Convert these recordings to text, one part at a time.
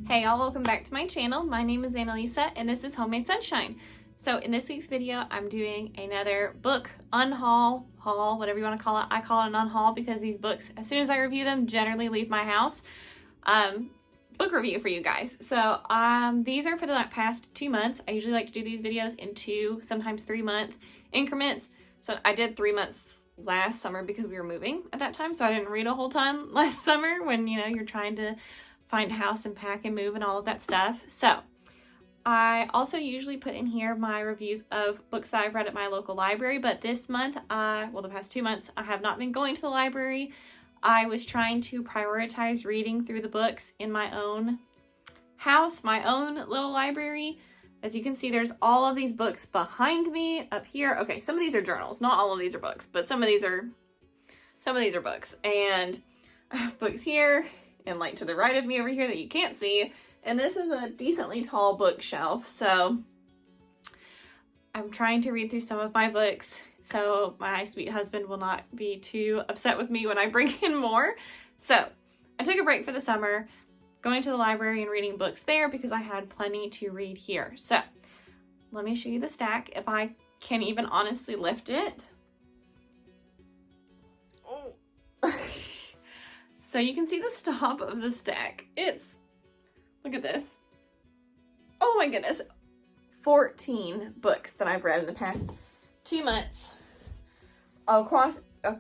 Hey y'all, welcome back to my channel. My name is Annalisa and this is Homemade Sunshine. So in this week's video, I'm doing another book unhaul, whatever you want to call it. I call it an unhaul because these books, as soon as I review them, generally leave my house. Book review for you guys. So these are for the past 2 months. I usually like to do these videos in 2, sometimes 3-month increments. So I did 3 months last summer because we were moving at that time. So I didn't read a whole ton last summer when, you know, you're trying to find a house and pack and move and all of that stuff. So I also usually put in here my reviews of books that I've read at my local library, but this month, the past 2 months, I have not been going to the library. I was trying to prioritize reading through the books in my own house, my own little library. As you can see, there's all of these books behind me up here. Okay, some of these are journals. Not all of these are books, but some of these are books. And I have books here and like to the right of me over here that you can't see. And this is a decently tall bookshelf. So I'm trying to read through some of my books so my sweet husband will not be too upset with me when I bring in more. So I took a break for the summer, going to the library and reading books there because I had plenty to read here. So let me show you the stack if I can even honestly lift it. Oh. So you can see the top of the stack. Look at this. Oh my goodness. 14 books that I've read in the past 2 months across a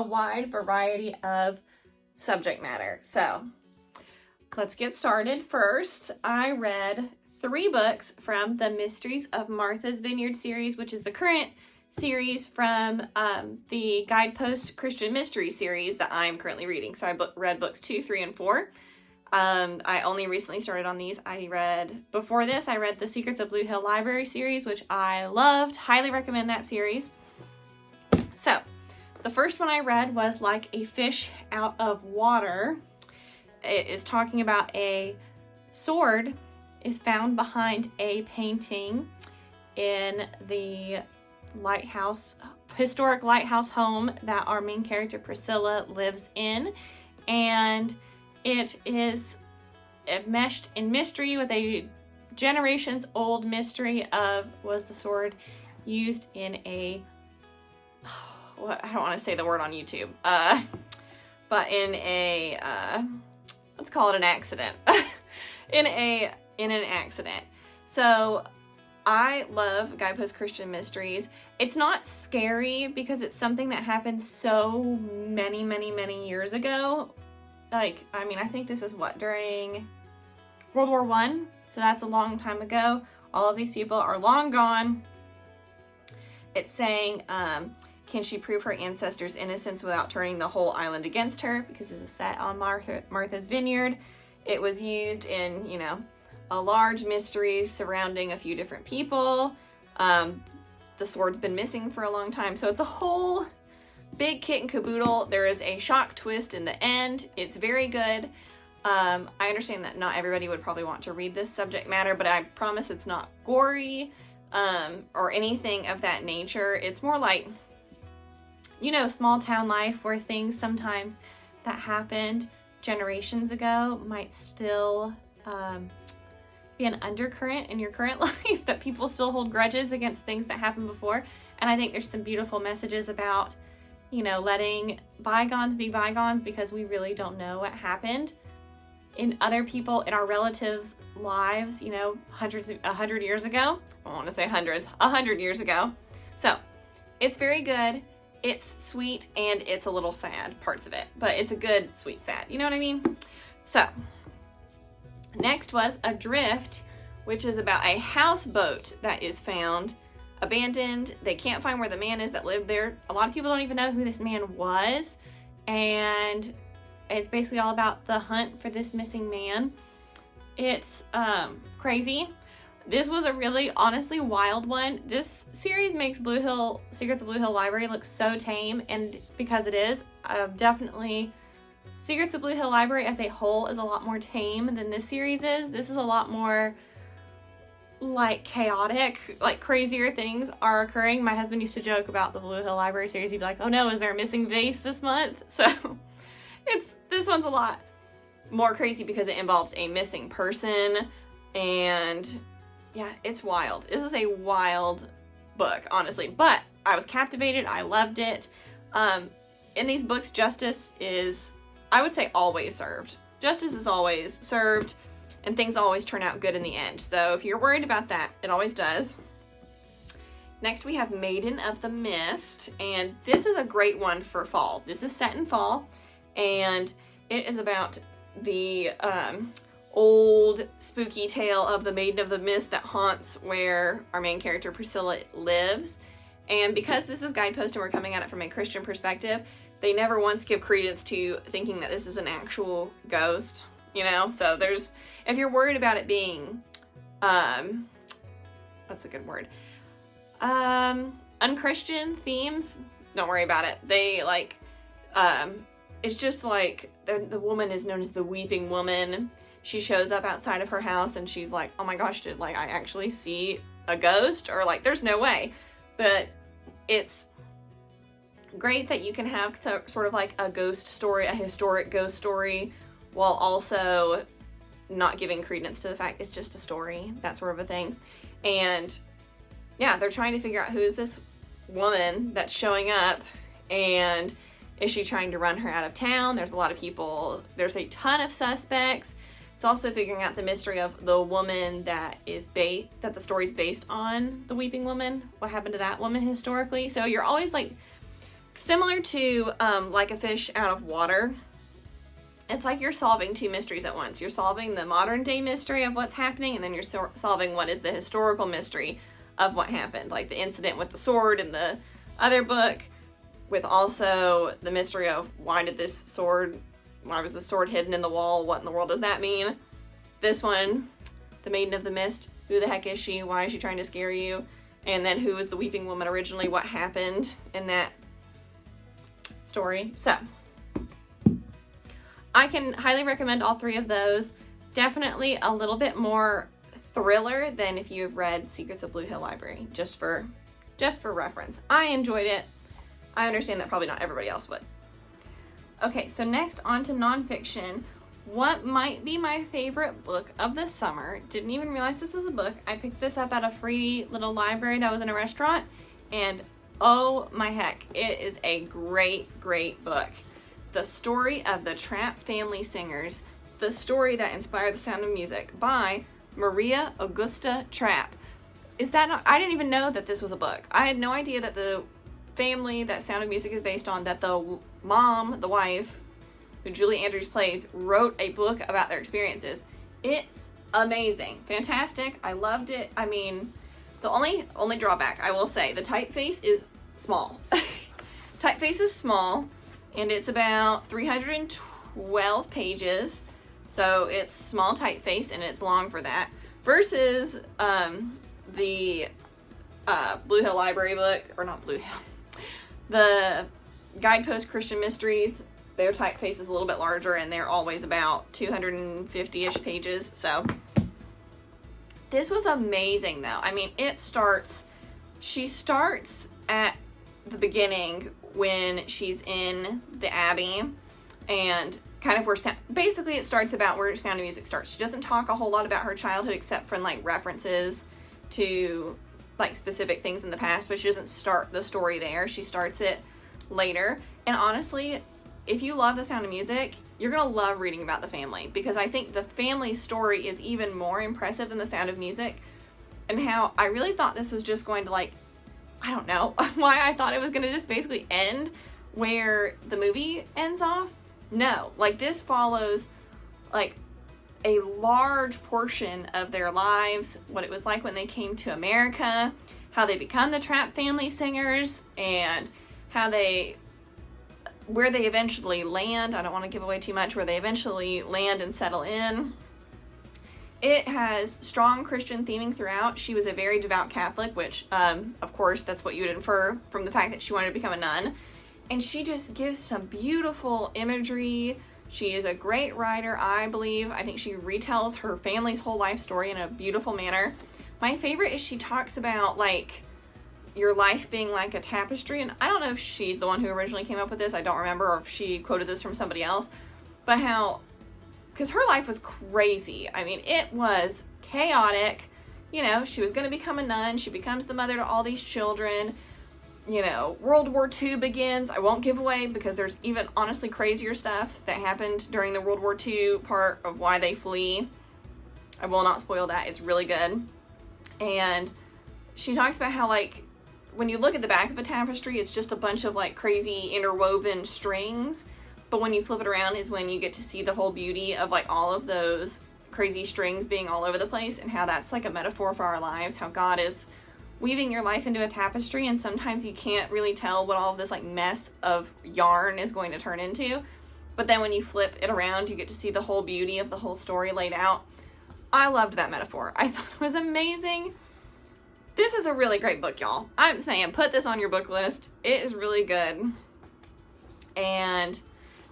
wide variety of subject matter. So let's get started. First, I read 3 books from the Mysteries of Martha's Vineyard series, which is the current series from the Guidepost Christian Mystery series that I'm currently reading. So I read books 2, 3, and 4. I only recently started on these. Before this, I read the Secrets of Blue Hill Library series, which I loved. Highly recommend that series. So the first one I read was Like a Fish Out of Water. It is talking about a sword is found behind a painting in the historic lighthouse home that our main character Priscilla lives in, and it is meshed in mystery with a generations old mystery of, was the sword used in a, I don't want to say the word on YouTube, but in a, let's call it an accident, in an accident. So I love Guidepost Christian Mysteries. It's not scary because it's something that happened so many years ago. I think this is during World War I, so that's a long time ago. All of these people are long gone. It's saying, can she prove her ancestors' innocence without turning the whole island against her? Because this is set on Martha's Vineyard. It was used in, a large mystery surrounding a few different people. The sword's been missing for a long time, so it's a whole big kit and caboodle. There is a shock twist in the end. It's very good. I understand that not everybody would probably want to read this subject matter, but I promise it's not gory or anything of that nature. It's more like, small town life where things sometimes that happened generations ago might still be an undercurrent in your current life, that people still hold grudges against things that happened before. And I think there's some beautiful messages about, letting bygones be bygones, because we really don't know what happened in other people, in our relatives' lives, 100 years ago. I don't want to say hundreds, 100 years ago. So it's very good. It's sweet and it's a little sad, parts of it, but it's a good, sweet, sad. You know what I mean? So next was Adrift, which is about a houseboat that is found abandoned. They can't find where the man is that lived there. A lot of people don't even know who this man was, and it's basically all about the hunt for this missing man. It's crazy. This was a really, honestly, wild one. This series makes Secrets of Blue Hill Library look so tame, and it's because it is. Definitely, Secrets of Blue Hill Library as a whole is a lot more tame than this series is. This is a lot more chaotic, crazier things are occurring. My husband used to joke about the Blue Hill Library series. He'd be like, oh no, is there a missing vase this month? So this one's a lot more crazy because it involves a missing person, and yeah, it's wild. This is a wild book, honestly, but I was captivated. I loved it. In these books, justice is, I would say, always served. Justice is always served, and things always turn out good in the end. So if you're worried about that, it always does. Next, we have Maiden of the Mist, and this is a great one for fall. This is set in fall, and it is about the old spooky tale of the Maiden of the Mist that haunts where our main character Priscilla lives. And because this is Guidepost and we're coming at it from a Christian perspective, they never once give credence to thinking that this is an actual ghost, you know? So there's, if you're worried about it being, what's a good word? Unchristian themes, don't worry about it. They like, it's just like, the woman is known as the Weeping Woman. She shows up outside of her house and she's like, oh my gosh, did like I actually see a ghost? Or like, there's no way. But it's great that you can have sort of like a ghost story, a historic ghost story, while also not giving credence to the fact it's just a story, that sort of a thing. And yeah, they're trying to figure out who is this woman that's showing up, and is she trying to run her out of town? There's a lot of people, there's a ton of suspects. It's also figuring out the mystery of the woman that that the story's based on, the Weeping Woman. What happened to that woman historically? So you're always like, similar to Like a Fish Out of Water. It's like you're solving two mysteries at once. You're solving the modern day mystery of what's happening, and then you're solving what is the historical mystery of what happened. Like the incident with the sword in the other book, with also the mystery of why was the sword hidden in the wall? What in the world does that mean? This one, the Maiden of the Mist, who the heck is she? Why is she trying to scare you? And then who was the Weeping Woman originally? What happened in that story? So I can highly recommend all three of those. Definitely a little bit more thriller than if you have read Secrets of Blue Hill Library, just for reference. I enjoyed it. I understand that probably not everybody else would. Okay, so next on to nonfiction. What might be my favorite book of the summer? Didn't even realize this was a book. I picked this up at a free little library that was in a restaurant, and oh my heck, it is a great, great book. The Story of the Trapp Family Singers, the story that inspired The Sound of Music by Maria Augusta Trapp. I didn't even know that this was a book. I had no idea that the family that Sound of Music is based on, that the mom, the wife, who Julie Andrews plays, wrote a book about their experiences. It's amazing. Fantastic. I loved it. I mean, the only drawback, I will say, the typeface is small. Typeface is small, and it's about 312 pages. So it's small typeface, and it's long for that. Versus the Blue Hill Library book, or not Blue Hill, the Guidepost Christian Mysteries, their typeface is a little bit larger, and they're always about 250-ish pages. So this was amazing, though. I mean, she starts at the beginning when she's in the Abbey, and kind of basically it starts about where Sound of Music starts. She doesn't talk a whole lot about her childhood except for like references to like specific things in the past, but she doesn't start the story there. She starts it later. And honestly, if you love The Sound of Music, you're gonna love reading about the family, because I think the family story is even more impressive than The Sound of Music. And how I really thought this was just going to, like, I don't know why I thought it was gonna just basically end where the movie ends off. No, like this follows like a large portion of their lives, what it was like when they came to America, how they become the Trapp Family Singers, and where they eventually land. I don't want to give away too much, where they eventually land and settle in. It has strong Christian theming throughout. She was a very devout Catholic, which, of course, that's what you would infer from the fact that she wanted to become a nun. And she just gives some beautiful imagery. She is a great writer, I believe. I think she retells her family's whole life story in a beautiful manner. My favorite is she talks about, like, your life being like a tapestry. And I don't know if she's the one who originally came up with this. I don't remember, or if she quoted this from somebody else. But because her life was crazy. I mean, it was chaotic. You know, she was going to become a nun. She becomes the mother to all these children. You know, World War II begins. I won't give away because there's even honestly crazier stuff that happened during the World War II part of why they flee. I will not spoil that. It's really good. And she talks about how, like, when you look at the back of a tapestry, it's just a bunch of, like, crazy interwoven strings. But when you flip it around is when you get to see the whole beauty of, like, all of those crazy strings being all over the place, and how that's, like, a metaphor for our lives, how God is weaving your life into a tapestry, and sometimes you can't really tell what all of this, like, mess of yarn is going to turn into. But then when you flip it around, you get to see the whole beauty of the whole story laid out. I loved that metaphor. I thought it was amazing. This is a really great book, y'all. I'm saying put this on your book list. It is really good. And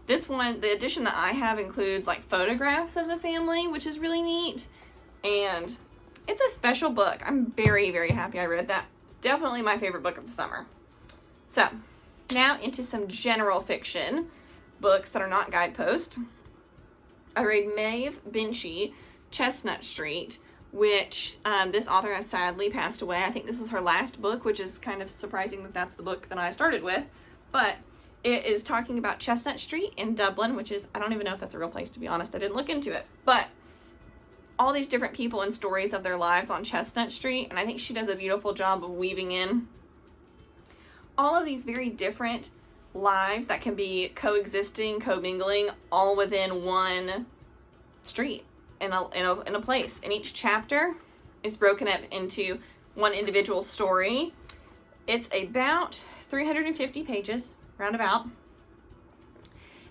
this one, the edition that I have includes, like, photographs of the family, which is really neat. And it's a special book. I'm very, very happy I read that. Definitely my favorite book of the summer. So, now into some general fiction books that are not guidepost. I read Maeve Binchy, Chestnut Street, which this author has sadly passed away. I think this was her last book, which is kind of surprising that that's the book that I started with. But it is talking about Chestnut Street in Dublin, which is, I don't even know if that's a real place, to be honest. I didn't look into it. But all these different people and stories of their lives on Chestnut Street, and I think she does a beautiful job of weaving in all of these very different lives that can be coexisting, commingling, all within one street. In a place. And each chapter is broken up into one individual story. It's about 350 pages, roundabout.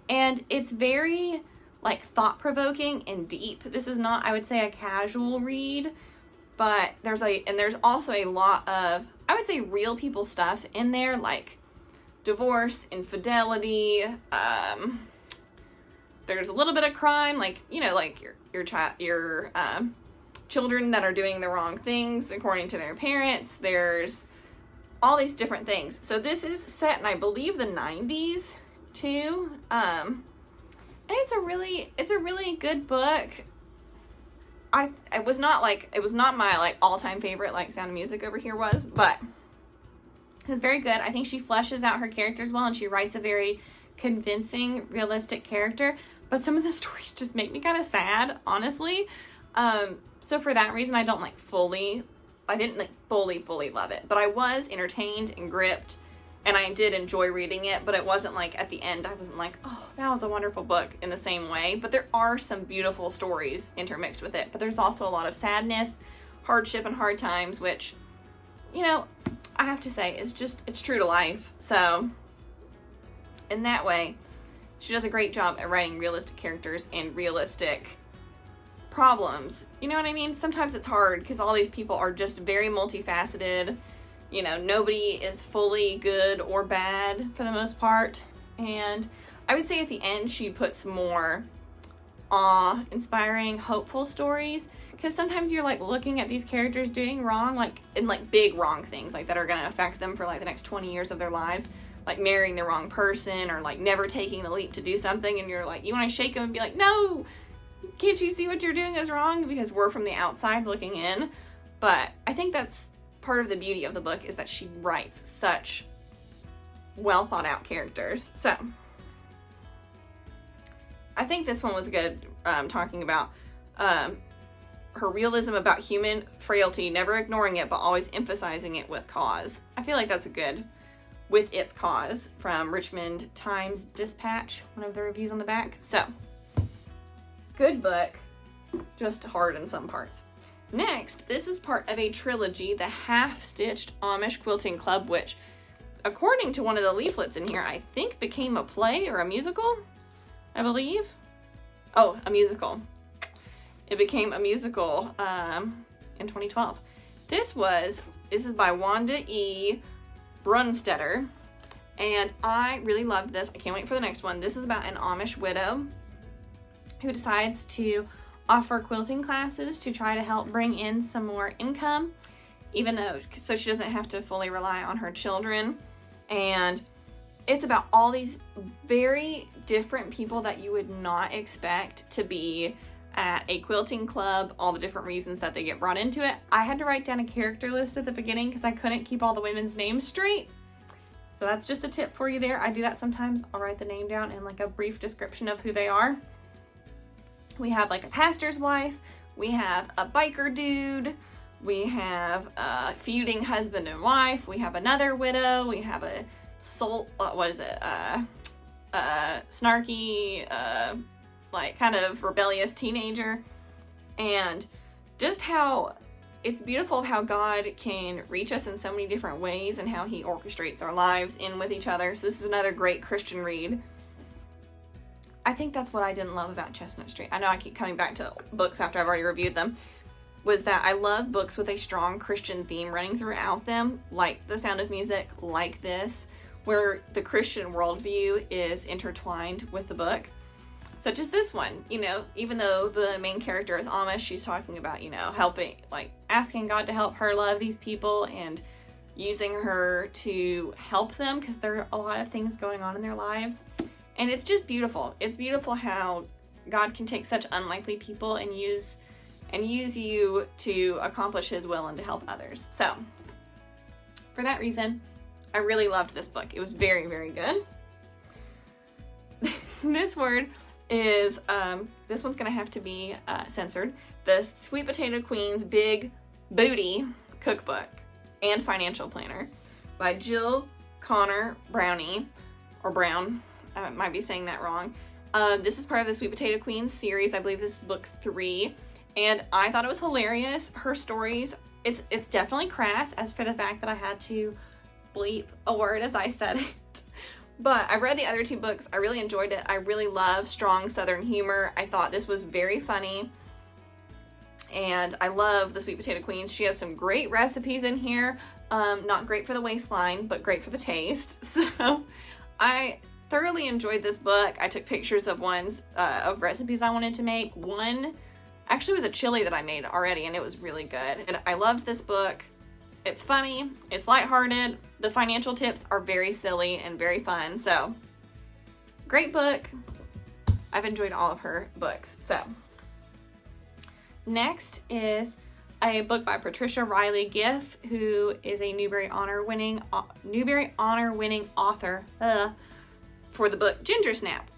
And it's very, like, thought-provoking and deep. This is not, I would say, a casual read, but there's also a lot of, I would say, real people stuff in there, like divorce, infidelity, there's a little bit of crime, like, you know, like your children that are doing the wrong things according to their parents. There's all these different things. So this is set in, I believe, the 90s too. And it's a really good book. It was not my, like, all-time favorite, like Sound of Music over here was, but it was very good. I think she fleshes out her characters well, and she writes a very convincing, realistic character. But some of the stories just make me kind of sad, honestly. So for that reason, I didn't fully love it. But I was entertained and gripped, and I did enjoy reading it. But it wasn't like, at the end, I wasn't like, oh, that was a wonderful book in the same way. But there are some beautiful stories intermixed with it. But there's also a lot of sadness, hardship, and hard times, which, you know, I have to say, it's true to life. So in that way, she does a great job at writing realistic characters and realistic problems. You know what I mean? Sometimes it's hard because all these people are just very multifaceted. You know, nobody is fully good or bad for the most part. And I would say at the end, she puts more awe-inspiring, hopeful stories. Because sometimes you're, like, looking at these characters doing wrong, like, in, like, big wrong things, like, that are going to affect them for, like, the next 20 years of their lives. Like marrying the wrong person, or like never taking the leap to do something, and you're like, you want to shake them and be like, no, can't you see what you're doing is wrong? Because we're from the outside looking in. But I think that's part of the beauty of the book, is that she writes such well thought out characters. So I think this one was good, talking about her realism about human frailty, never ignoring it, but always emphasizing it with cause. I feel like that's a good With Its Cause from Richmond Times-Dispatch, one of the reviews on the back. So, good book, just hard in some parts. Next, this is part of a trilogy, The Half-Stitched Amish Quilting Club, which, according to one of the leaflets in here, I think became a play or a musical, I believe. Oh, a musical. It became a musical in 2012. This is by Wanda E. Brunstetter, and I really loved this. I can't wait for the next one. This is about an Amish widow who decides to offer quilting classes to try to help bring in some more income, so she doesn't have to fully rely on her children. And it's about all these very different people that you would not expect to be at a quilting club, all the different reasons that they get brought into it. I had to write down a character list at the beginning because I couldn't keep all the women's names straight. So that's just a tip for you there. I do that sometimes. I'll write the name down and like a brief description of who they are. We have like a pastor's wife. We have a biker dude. We have a feuding husband and wife. We have another widow. We have a snarky, like kind of rebellious teenager. And just how it's beautiful how God can reach us in so many different ways and how he orchestrates our lives in with each other. So this is another great Christian read. I think that's what I didn't love about Chestnut Street. I know I keep coming back to books after I've already reviewed them, was that I love books with a strong Christian theme running throughout them, like The Sound of Music, like this, where the Christian worldview is intertwined with the book. Such as this one, you know, even though the main character is Amish, she's talking about, you know, helping, like asking God to help her love these people and using her to help them because there are a lot of things going on in their lives. And it's just beautiful. It's beautiful how God can take such unlikely people and use you to accomplish his will and to help others. So, for that reason, I really loved this book. It was very, very good. This word is, this one's going to have to be censored. The Sweet Potato Queen's Big Booty Cookbook and Financial Planner by Jill Connor Brownie, or Brown. I might be saying that wrong. This is part of the Sweet Potato Queen series. I believe this is book 3. And I thought it was hilarious. Her stories, it's definitely crass, as for the fact that I had to bleep a word as I said it. But I read the other 2 books. I really enjoyed it. I really love strong Southern humor. I thought this was very funny. And I love the Sweet Potato Queen. She has some great recipes in here. Not great for the waistline, but great for the taste. So I thoroughly enjoyed this book. I took pictures of of recipes I wanted to make. One actually was a chili that I made already, and it was really good. And I loved this book. It's funny, it's lighthearted. The financial tips are very silly and very fun. So, great book. I've enjoyed all of her books. So, next is a book by Patricia Riley Giff, who is a Newbery Honor winning author for the book Ginger Snap.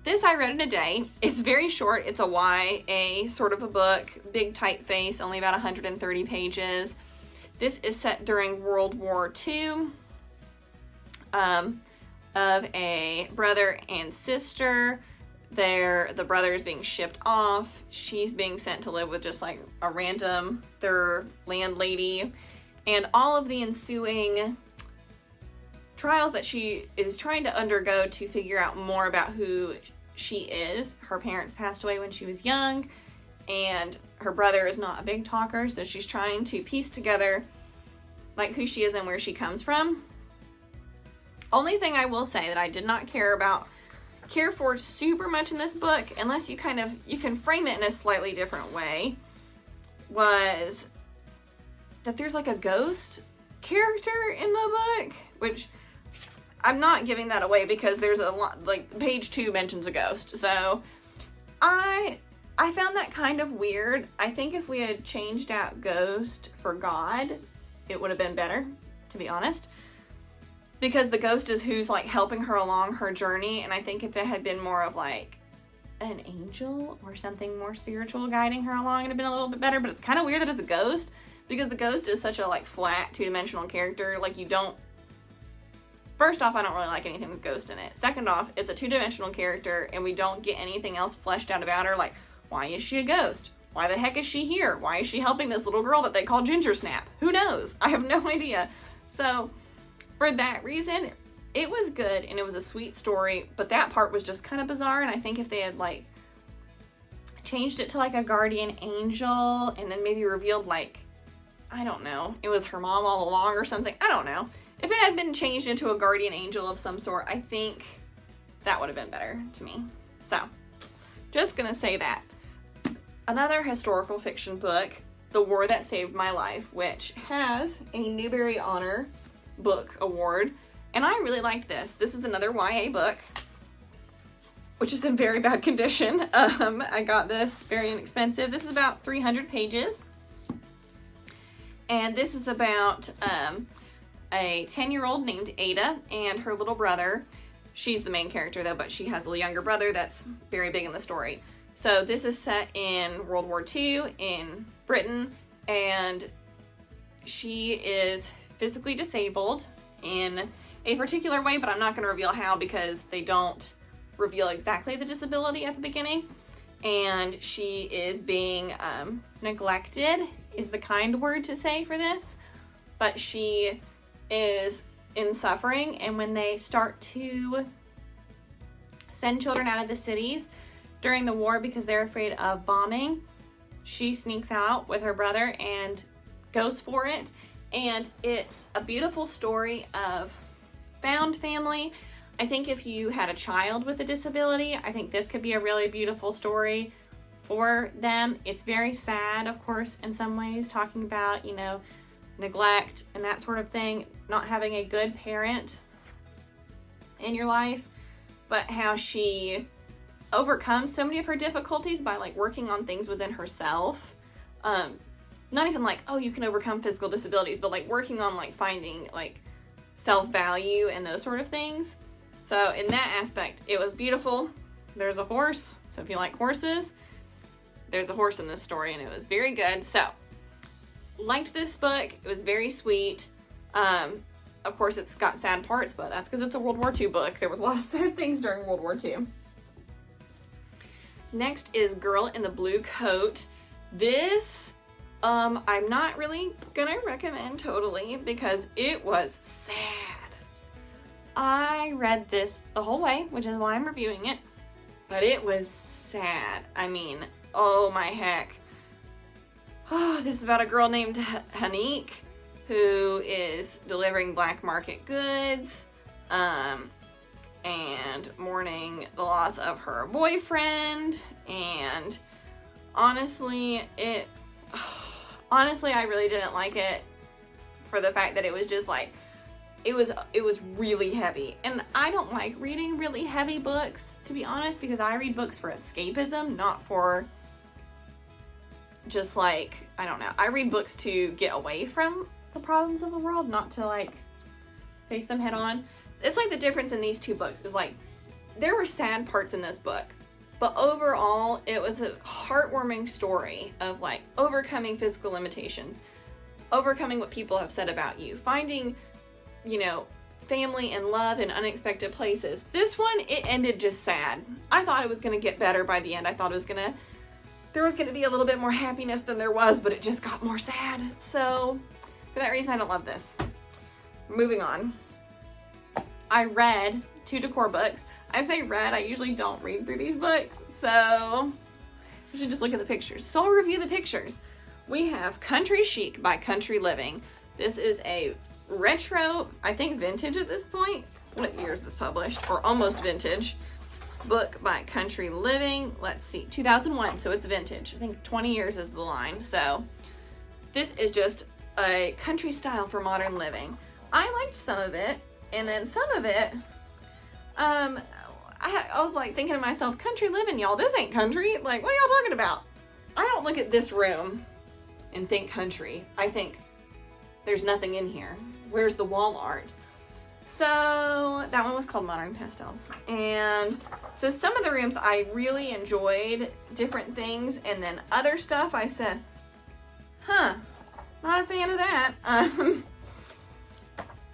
This I read in a day. It's very short. It's a YA sort of a book, big typeface, only about 130 pages. This is set during World War II, of a brother and sister. The brother is being shipped off. She's being sent to live with just like their landlady, and all of the ensuing trials that she is trying to undergo to figure out more about who she is. Her parents passed away when she was young, and her brother is not a big talker, so she's trying to piece together like who she is and where she comes from. Only thing I will say that I did not care for super much in this book, unless you can frame it in a slightly different way, was that there's like a ghost character in the book, which I'm not giving that away because there's a lot, like page 2 mentions a ghost. So I found that kind of weird. I think if we had changed out ghost for God, it would have been better, to be honest. Because the ghost is who's like helping her along her journey, and I think if it had been more of like an angel or something more spiritual guiding her along, it'd have been a little bit better. But it's kind of weird that it's a ghost, because the ghost is such a like flat 2-dimensional character. Like first off, I don't really like anything with ghost in it. Second off, it's a 2-dimensional character and we don't get anything else fleshed out about her. Like, why is she a ghost? Why the heck is she here? Why is she helping this little girl that they call Ginger Snap? Who knows? I have no idea. So for that reason, it was good and it was a sweet story, but that part was just kind of bizarre. And I think if they had like changed it to like a guardian angel and then maybe revealed like, I don't know, it was her mom all along or something. I don't know. If it had been changed into a guardian angel of some sort, I think that would have been better to me. So, just gonna say that. Another historical fiction book, The War That Saved My Life, which has a Newbery Honor Book Award, And I really liked this. This is another YA book, which is in very bad condition. I got this very inexpensive. This is about 300 pages. And this is about a 10-year-old named Ada and her little brother. She's the main character though, but she has a younger brother that's very big in the story. So this is set in World War II in Britain, and she is physically disabled in a particular way, but I'm not going to reveal how because they don't reveal exactly the disability at the beginning. And she is being neglected is the kind word to say for this, but she is in suffering. And when they start to send children out of the cities during the war because they're afraid of bombing, she sneaks out with her brother and goes for it. And it's a beautiful story of found family. I think if you had a child with a disability, I think this could be a really beautiful story for them. It's very sad, of course, in some ways, talking about, you know, neglect and that sort of thing, not having a good parent in your life, but how she overcomes so many of her difficulties by like working on things within herself. Not even like, oh, you can overcome physical disabilities, but like working on like finding like self-value and those sort of things. So in that aspect, it was beautiful. There's a horse. So if you like horses, there's a horse in this story, and it was very good. So liked this book. It was very sweet. Of course, it's got sad parts, but that's because it's a World War II book. There was a lot of sad things during World War II. Next is Girl in the Blue Coat. This, I'm not really gonna recommend totally because it was sad. I read this the whole way, which is why I'm reviewing it, but it was sad. I mean, oh my heck. Oh, this is about a girl named Hanique who is delivering black market goods, and mourning the loss of her boyfriend. And honestly, I really didn't like it for the fact that it was just like, it was really heavy. And I don't like reading really heavy books, to be honest, because I read books for escapism, not for just like, I don't know. I read books to get away from the problems of the world, not to like face them head on. It's like the difference in these two books is like, there were sad parts in this book, but overall it was a heartwarming story of like overcoming physical limitations, overcoming what people have said about you, finding, you know, family and love in unexpected places. This one, it ended just sad. I thought it was going to get better by the end. I thought there was going to be a little bit more happiness than there was, but it just got more sad. So for that reason, I don't love this. Moving on. I read 2 decor books. I say read, I usually don't read through these books, so you should just look at the pictures. So I'll review the pictures. We have Country Chic by Country Living. This is a retro, I think vintage at this point. What year is this published? Or almost vintage. Book by Country Living. Let's see, 2001, so it's vintage. I think 20 years is the line. So this is just a country style for modern living. I liked some of it, and then some of it, I was like thinking to myself, country living, y'all, this ain't country. Like, what are y'all talking about? I don't look at this room and think country. I think there's nothing in here. Where's the wall art? So that one was called Modern Pastels. And so some of the rooms I really enjoyed different things, and then other stuff I said, huh, not a fan of that.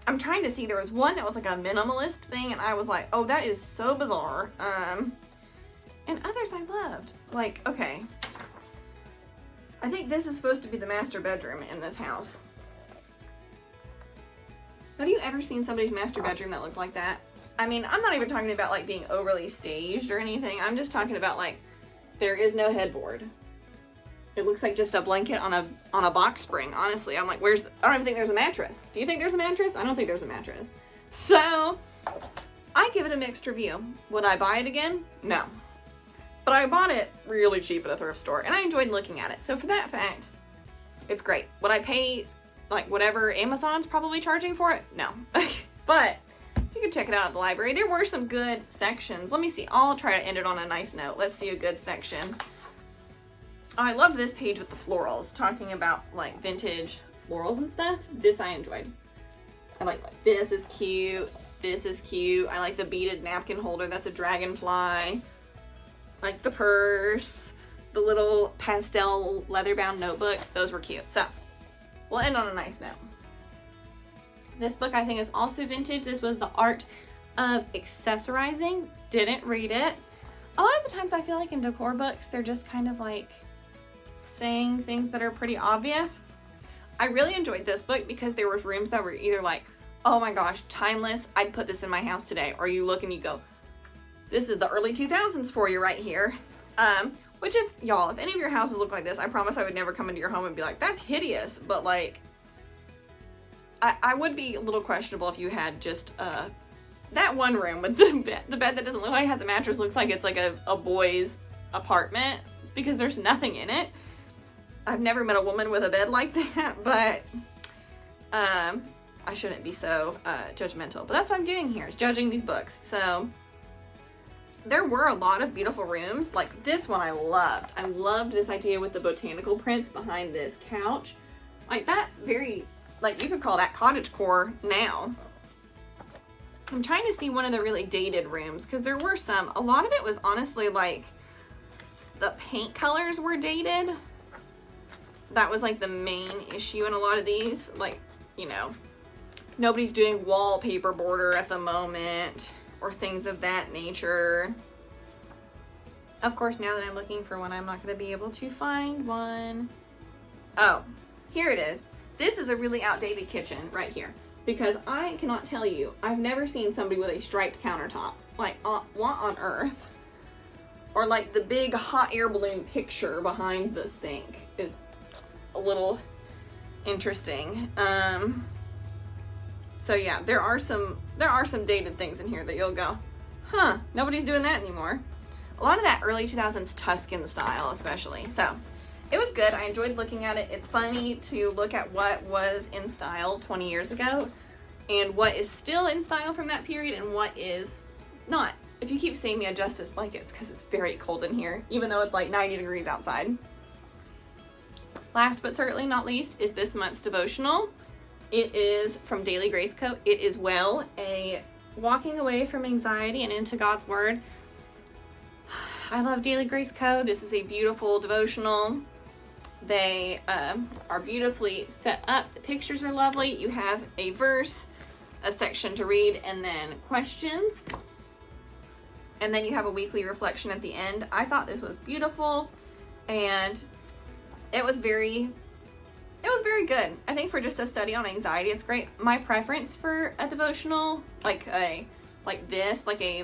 I'm trying to see, there was one that was like a minimalist thing, and I was like, oh, that is so bizarre. And others I loved. Like, okay, I think this is supposed to be the master bedroom in this house. Have you ever seen somebody's master bedroom that looked like that? I mean, I'm not even talking about like being overly staged or anything. I'm just talking about like, there is no headboard. It looks like just a blanket on a box spring, honestly. I'm like, I don't even think there's a mattress. Do you think there's a mattress? I don't think there's a mattress. So, I give it a mixed review. Would I buy it again? No. But I bought it really cheap at a thrift store, and I enjoyed looking at it. So for that fact, it's great. Would I pay like whatever Amazon's probably charging for it? No. But You can check it out at the library. There were some good sections. Let me see. I'll try to end it on a nice note. Let's see a good section. Oh, I loved this page with the florals, talking about like vintage florals and stuff. This I enjoyed. I like this is cute. This is cute. I like the beaded napkin holder. That's a dragonfly. Like the purse, the little pastel leather-bound notebooks. Those were cute. So we'll end on a nice note. This book I think is also vintage. This was The Art of Accessorizing. Didn't read it. A lot of the times I feel like in decor books, they're just kind of like saying things that are pretty obvious. I really enjoyed this book because there were rooms that were either like, oh my gosh, timeless, I'd put this in my house today. Or you look and you go, this is the early 2000s for you right here. Which if any of your houses look like this, I promise I would never come into your home and be like, that's hideous. But like, I would be a little questionable if you had just that one room with the bed that doesn't look like it has a mattress, looks like it's like a boy's apartment because there's nothing in it. I've never met a woman with a bed like that, but I shouldn't be so judgmental. But that's what I'm doing here, is judging these books. So there were a lot of beautiful rooms. Like this one I loved. I loved this idea with the botanical prints behind this couch. Like that's very, like you could call that cottagecore now. I'm trying to see one of the really dated rooms because there were some. A lot of it was honestly like the paint colors were dated. That was like the main issue in a lot of these. Like, you know, nobody's doing wallpaper border at the moment or things of that nature. Of course, now that I'm looking for one, I'm not going to be able to find one. Oh, here it is. This is a really outdated kitchen right here because I cannot tell you, I've never seen somebody with a striped countertop. Like, what on earth? Or like the big hot air balloon picture behind the sink is a little interesting. So yeah, there are some dated things in here that you'll go, huh, nobody's doing that anymore. A lot of that early 2000s Tuscan style especially. So it was good. I enjoyed looking at it. It's funny to look at what was in style 20 years ago and what is still in style from that period and what is not. If you keep seeing me adjust this blanket, it's because it's very cold in here, even though it's like 90 degrees outside. Last but certainly not least is this month's devotional. It is from Daily Grace Co. It is a walking away from anxiety and into God's Word. I love Daily Grace Co. This is a beautiful devotional. They are beautifully set up. The pictures are lovely. You have a verse, a section to read, and then questions. And then you have a weekly reflection at the end. I thought this was beautiful, and it was very good. I think for just a study on anxiety, it's great. My preference for a devotional, like a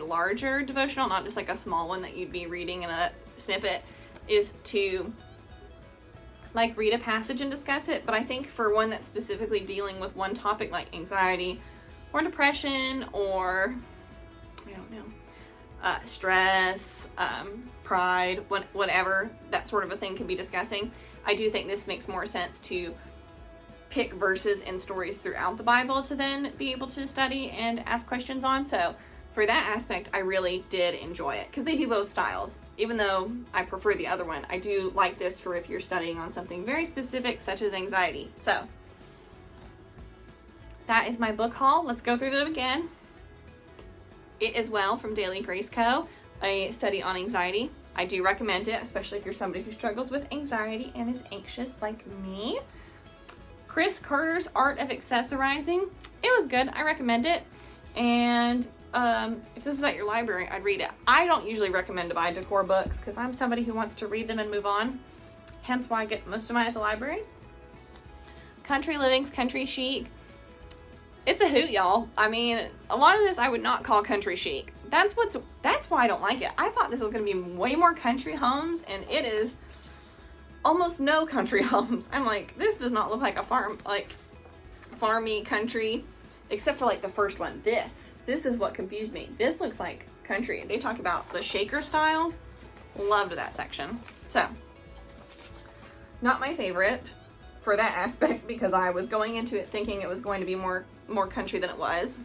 larger devotional, not just like a small one that you'd be reading in a snippet, is to like read a passage and discuss it. But I think for one that's specifically dealing with one topic like anxiety or depression or, I don't know, stress, pride, whatever that sort of a thing could be discussing, I do think this makes more sense to pick verses and stories throughout the Bible to then be able to study and ask questions on. So for that aspect, I really did enjoy it because they do both styles. Even though I prefer the other one, I do like this for if you're studying on something very specific such as anxiety. So that is my book haul. Let's go through them again. It is from Daily Grace Co., a study on anxiety. I do recommend it, especially if you're somebody who struggles with anxiety and is anxious like me. Chris Carter's Art of Accessorizing. It was good. I recommend it. And if this is at your library, I'd read it. I don't usually recommend to buy decor books because I'm somebody who wants to read them and move on. Hence why I get most of mine at the library. Country Living's Country Chic. It's a hoot, y'all. I mean, a lot of this I would not call country chic. That's why I don't like it. I thought this was going to be way more country homes, and it is almost no country homes. I'm like, this does not look like a farm, like farmy country, except for like the first one. This is what confused me. This looks like country. They talk about the shaker style. Loved that section. So, not my favorite for that aspect because I was going into it thinking it was going to be more country than it was.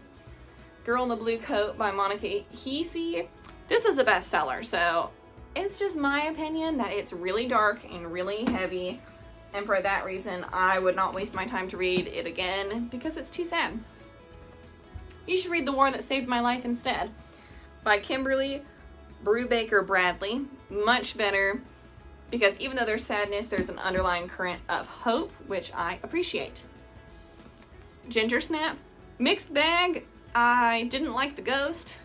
Girl in the Blue Coat by Monica Heasey. This is a bestseller, so it's just my opinion that it's really dark and really heavy, and for that reason I would not waste my time to read it again because it's too sad. You should read The War That Saved My Life instead by Kimberly Brubaker Bradley. Much better, because even though there's sadness, there's an underlying current of hope, which I appreciate. Ginger Snap, mixed bag. I didn't like the ghost,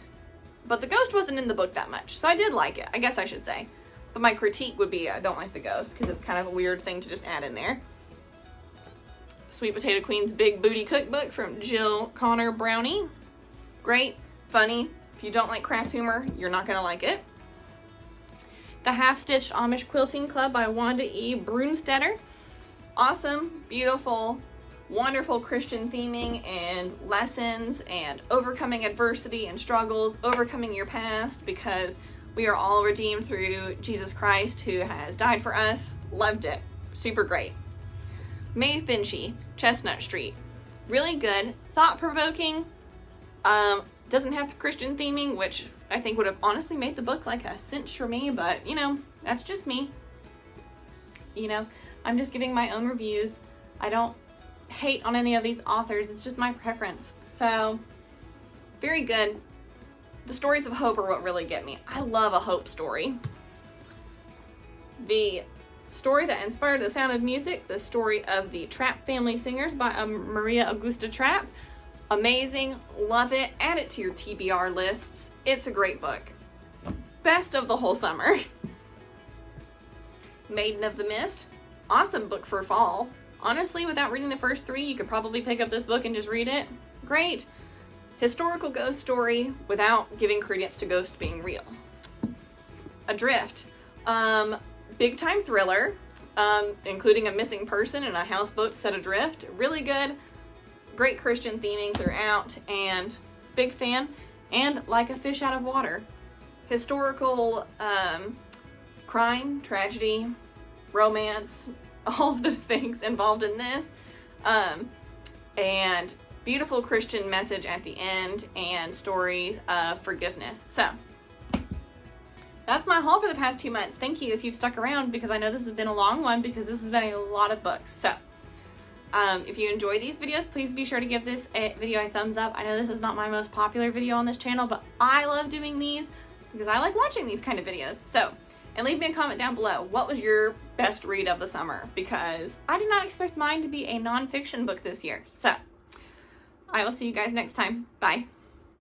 but the ghost wasn't in the book that much, so I did like it, I guess I should say. But my critique would be I don't like the ghost, because it's kind of a weird thing to just add in there. Sweet Potato Queen's Big Booty Cookbook from Jill Connor Brownie. Great, funny. If you don't like crass humor, you're not going to like it. The Half-Stitched Amish Quilting Club by Wanda E. Brunstetter. Awesome, beautiful, wonderful Christian theming and lessons and overcoming adversity and struggles, overcoming your past, because we are all redeemed through Jesus Christ who has died for us. Loved it. Super great. Maeve Binchy, Chestnut Street. Really good. Thought-provoking. Doesn't have the Christian theming, which I think would have honestly made the book like a cinch for me, but you know, that's just me. You know, I'm just giving my own reviews. I don't hate on any of these authors, it's just my preference. So, very good. The stories of hope are what really get me. I love a hope story. The story that inspired The Sound of Music, the story of the Trapp Family Singers by Maria Augusta Trapp. Amazing, love it, add it to your TBR lists. It's a great book. Best of the whole summer. Maiden of the Mist, awesome book for fall. Honestly, without reading the first 3, you could probably pick up this book and just read it. Great. Historical ghost story without giving credence to ghosts being real. Adrift, big time thriller, including a missing person and a houseboat set adrift. Really good. Great Christian theming throughout, and big fan, and like a fish out of water. Historical crime, tragedy, romance, all of those things involved in this, and beautiful Christian message at the end, and story of forgiveness. So that's my haul for the past 2 months. Thank you if you've stuck around, because I know this has been a long one, because this has been a lot of books. So if you enjoy these videos, please be sure to give this video a thumbs up. I know this is not my most popular video on this channel, but I love doing these because I like watching these kind of videos. So, and leave me a comment down below. What was your best read of the summer? Because I did not expect mine to be a nonfiction book this year. So, I will see you guys next time. Bye.